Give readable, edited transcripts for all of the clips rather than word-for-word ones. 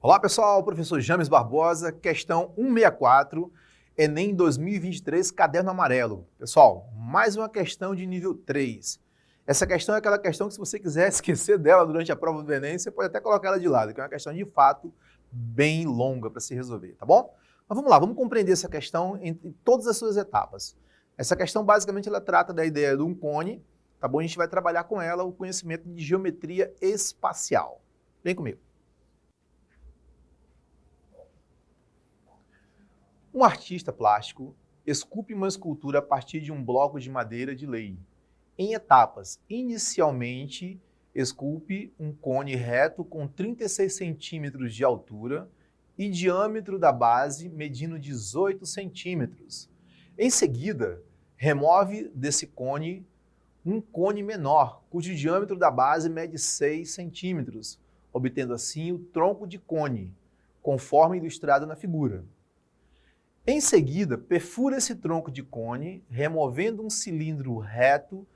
Olá pessoal, professor James Barbosa, questão 164, Enem 2023, caderno amarelo. Pessoal, mais uma questão de nível 3. Essa questão é aquela questão que se você quiser esquecer dela durante a prova do Enem, você pode até colocar ela de lado, que é uma questão de fato bem longa para se resolver, tá bom? Mas vamos lá, vamos compreender essa questão em todas as suas etapas. Essa questão basicamente ela trata da ideia de um cone, tá bom? A gente vai trabalhar com ela o conhecimento de geometria espacial. Vem comigo. Um artista plástico esculpe uma escultura a partir de um bloco de madeira de lei. Em etapas, inicialmente, esculpe um cone reto com 36 centímetros de altura e diâmetro da base medindo 18 centímetros. Em seguida, remove desse cone um cone menor, cujo diâmetro da base mede 6 centímetros, obtendo assim o tronco de cone, conforme ilustrado na figura. Em seguida, perfura esse tronco de cone, removendo um cilindro reto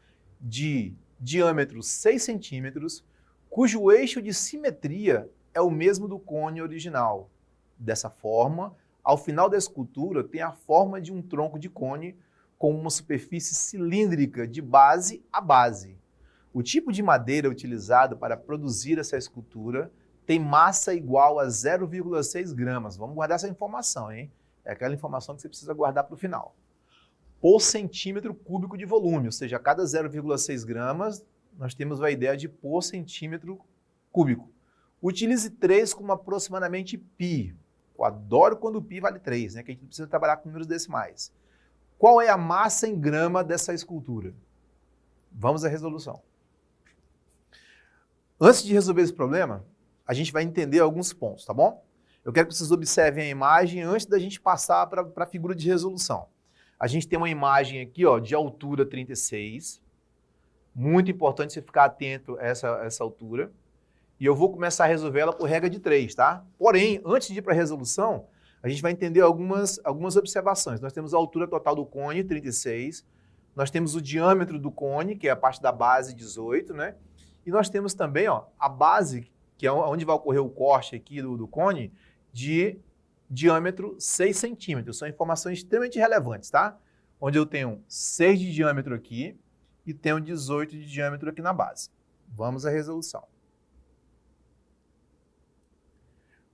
de diâmetro 6 centímetros, cujo eixo de simetria é o mesmo do cone original. Dessa forma, ao final da escultura, tem a forma de um tronco de cone com uma superfície cilíndrica de base a base. O tipo de madeira utilizado para produzir essa escultura tem massa igual a 0,6 gramas. Vamos guardar essa informação, hein? É aquela informação que você precisa guardar para o final. Por centímetro cúbico de volume, ou seja, a cada 0,6 gramas, nós temos a ideia de por centímetro cúbico. Utilize 3 como aproximadamente π. Eu adoro quando o π vale 3, né? Que a gente precisa trabalhar com números decimais. Qual é a massa em grama dessa escultura? Vamos à resolução. Antes de resolver esse problema, a gente vai entender alguns pontos, tá bom? Eu quero que vocês observem a imagem antes da gente passar para a figura de resolução. A gente tem uma imagem aqui, ó, de altura 36. Muito importante você ficar atento a essa altura. E eu vou começar a resolver ela por regra de 3, tá? Porém, antes de ir para a resolução, a gente vai entender algumas observações. Nós temos a altura total do cone, 36. Nós temos o diâmetro do cone, que é a parte da base, 18, né? E nós temos também, ó, a base, que é onde vai ocorrer o corte aqui do cone, de diâmetro 6 centímetros. São informações extremamente relevantes, tá? Onde eu tenho 6 de diâmetro aqui e tenho 18 de diâmetro aqui na base. Vamos à resolução.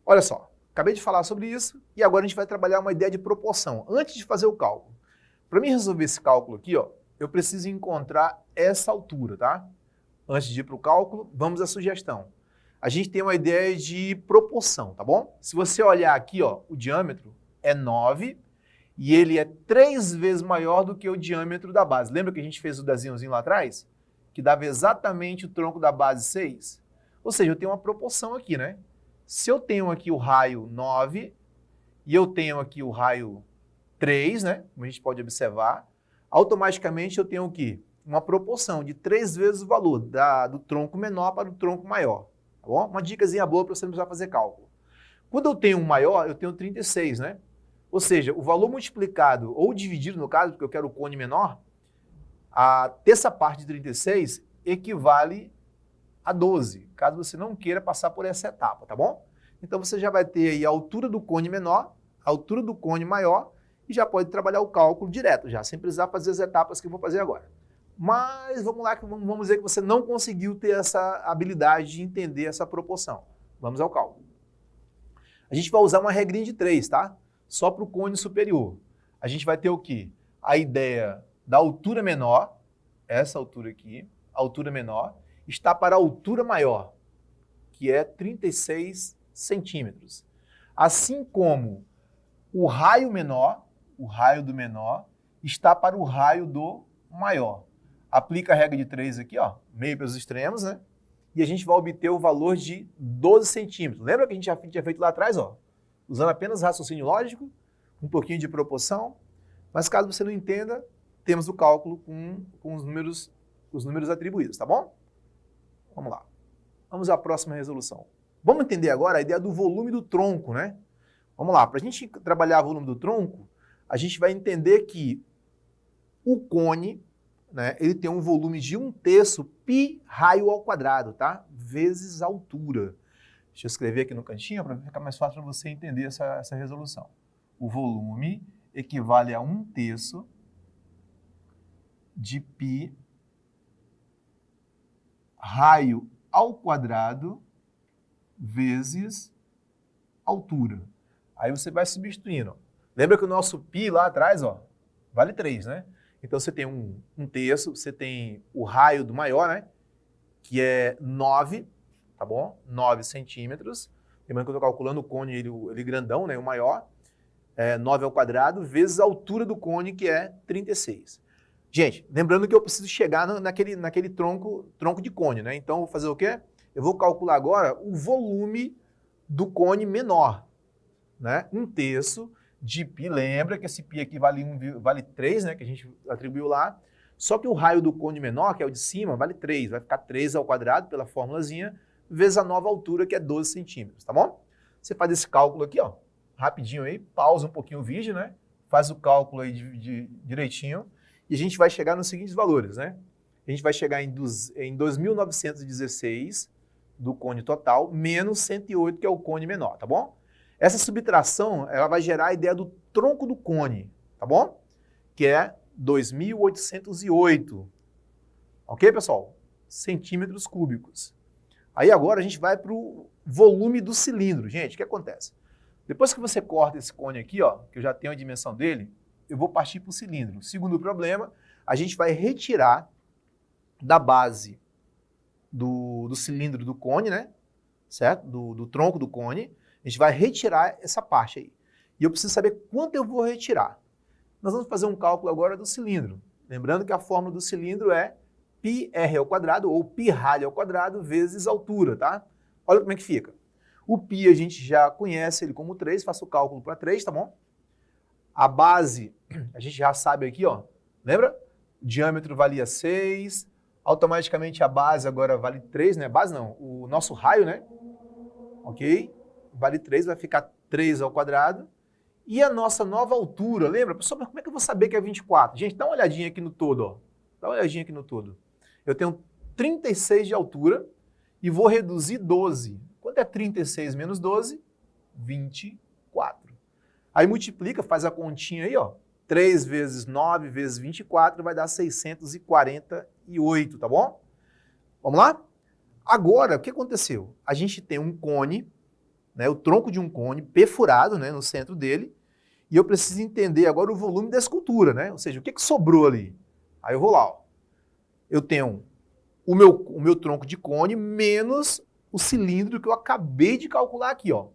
Olha só, acabei de falar sobre isso e agora a gente vai trabalhar uma ideia de proporção. Antes de fazer o cálculo, para mim resolver esse cálculo aqui, ó, eu preciso encontrar essa altura, tá? Antes de ir para o cálculo, vamos à sugestão. A gente tem uma ideia de proporção, tá bom? Se você olhar aqui, ó, o diâmetro é 9 e ele é 3 vezes maior do que o diâmetro da base. Lembra que a gente fez o desenhozinho lá atrás? Que dava exatamente o tronco da base 6? Ou seja, eu tenho uma proporção aqui, né? Se eu tenho aqui o raio 9 e eu tenho aqui o raio 3, né? Como a gente pode observar, automaticamente eu tenho o quê? Uma proporção de 3 vezes o valor do tronco menor para o tronco maior. Tá bom? Uma dicasinha boa para você não precisar fazer cálculo. Quando eu tenho um maior, eu tenho 36, né? Ou seja, o valor multiplicado ou dividido, no caso, porque eu quero o cone menor, a terça parte de 36 equivale a 12, caso você não queira passar por essa etapa, tá bom? Então você já vai ter aí a altura do cone menor, a altura do cone maior e já pode trabalhar o cálculo direto, já sem precisar fazer as etapas que eu vou fazer agora. Mas vamos lá, vamos dizer que você não conseguiu ter essa habilidade de entender essa proporção. Vamos ao cálculo. A gente vai usar uma regrinha de 3, tá? Só para o cone superior. A gente vai ter o quê? A ideia da altura menor, essa altura aqui, a altura menor, está para a altura maior, que é 36 centímetros. Assim como o raio menor, o raio do menor, está para o raio do maior. Aplica a regra de 3 aqui, ó, meio pelos extremos, né? E a gente vai obter o valor de 12 centímetros. Lembra que a gente já tinha feito lá atrás, ó? Usando apenas raciocínio lógico, um pouquinho de proporção, mas caso você não entenda, temos o cálculo com os números atribuídos, tá bom? Vamos lá. Vamos à próxima resolução. Vamos entender agora a ideia do volume do tronco, né? Vamos lá, para a gente trabalhar o volume do tronco, a gente vai entender que o cone, né, ele tem um volume de 1/3 π raio ao quadrado, tá? Vezes a altura. Deixa eu escrever aqui no cantinho para ficar mais fácil para você entender essa resolução. O volume equivale a 1/3 de π raio ao quadrado vezes altura. Aí você vai substituindo. Lembra que o nosso π lá atrás, ó, vale 3, né? Então você tem 1/3, você tem o raio do maior, né? Que é 9, tá bom? 9 centímetros. Lembrando que eu estou calculando o cone, ele grandão, né? O maior. 9 ao quadrado, vezes a altura do cone, que é 36. Gente, lembrando que eu preciso chegar naquele tronco de cone, né? Então, eu vou fazer o quê? Eu vou calcular agora o volume do cone menor, né? 1/3 de π, lembra que esse π aqui vale 3, né? Que a gente atribuiu lá. Só que o raio do cone menor, que é o de cima, vale 3. Vai ficar 3 ao quadrado, pela formulazinha, vezes a nova altura, que é 12 centímetros, tá bom? Você faz esse cálculo aqui, ó, rapidinho aí, pausa um pouquinho o vídeo, né? Faz o cálculo aí direitinho e a gente vai chegar nos seguintes valores, né? A gente vai chegar em 2.916 do cone total, menos 108, que é o cone menor, tá bom? Essa subtração, ela vai gerar a ideia do tronco do cone, tá bom? Que é 2.808, ok, pessoal? Centímetros cúbicos. Aí agora a gente vai para o volume do cilindro. Gente, o que acontece? Depois que você corta esse cone aqui, ó, que eu já tenho a dimensão dele, eu vou partir para o cilindro. Segundo problema, a gente vai retirar da base do cilindro do cone, né? Certo? Do tronco do cone. A gente vai retirar essa parte aí. E eu preciso saber quanto eu vou retirar. Nós vamos fazer um cálculo agora do cilindro. Lembrando que a fórmula do cilindro é πr ao quadrado, ou π rádio ao quadrado, vezes altura, tá? Olha como é que fica. O π a gente já conhece ele como 3, faço o cálculo para 3, tá bom? A base, a gente já sabe aqui, ó. Lembra? O diâmetro valia 6, automaticamente a base agora vale 3, né? Base não, o nosso raio, né? Ok? Vale 3, vai ficar 3 ao quadrado. E a nossa nova altura, lembra? Pessoal, mas como é que eu vou saber que é 24? Gente, dá uma olhadinha aqui no todo, ó. Dá uma olhadinha aqui no todo. Eu tenho 36 de altura e vou reduzir 12. Quanto é 36 menos 12? 24. Aí multiplica, faz a continha aí, ó. 3 vezes 9 vezes 24 vai dar 648, tá bom? Vamos lá? Agora, o que aconteceu? A gente tem um cone, né, o tronco de um cone perfurado, né, no centro dele, e eu preciso entender agora o volume da escultura, né? Ou seja, o que sobrou ali? Aí eu vou lá, ó. Eu tenho o meu tronco de cone menos o cilindro que eu acabei de calcular aqui, ó.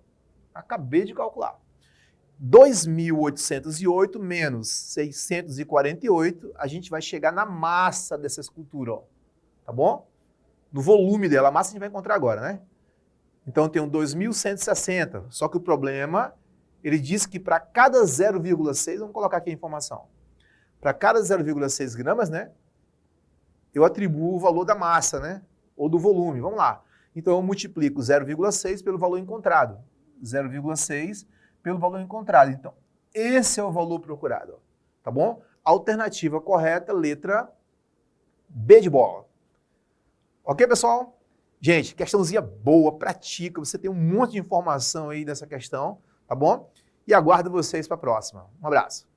Acabei de calcular. 2.808 menos 648, a gente vai chegar na massa dessa escultura, ó. Tá bom? No volume dela, a massa a gente vai encontrar agora, né? Então eu tenho 2.160, só que o problema, ele diz que para cada 0,6, vamos colocar aqui a informação, para cada 0,6 gramas, né? Eu atribuo o valor da massa, né? Ou do volume, vamos lá. Então eu multiplico 0,6 pelo valor encontrado. 0,6 pelo valor encontrado. Então, esse é o valor procurado, ó, tá bom? Alternativa correta, letra B de bola. Ok, pessoal? Gente, questãozinha boa, pratica, você tem um monte de informação aí dessa questão, tá bom? E aguardo vocês para a próxima. Um abraço.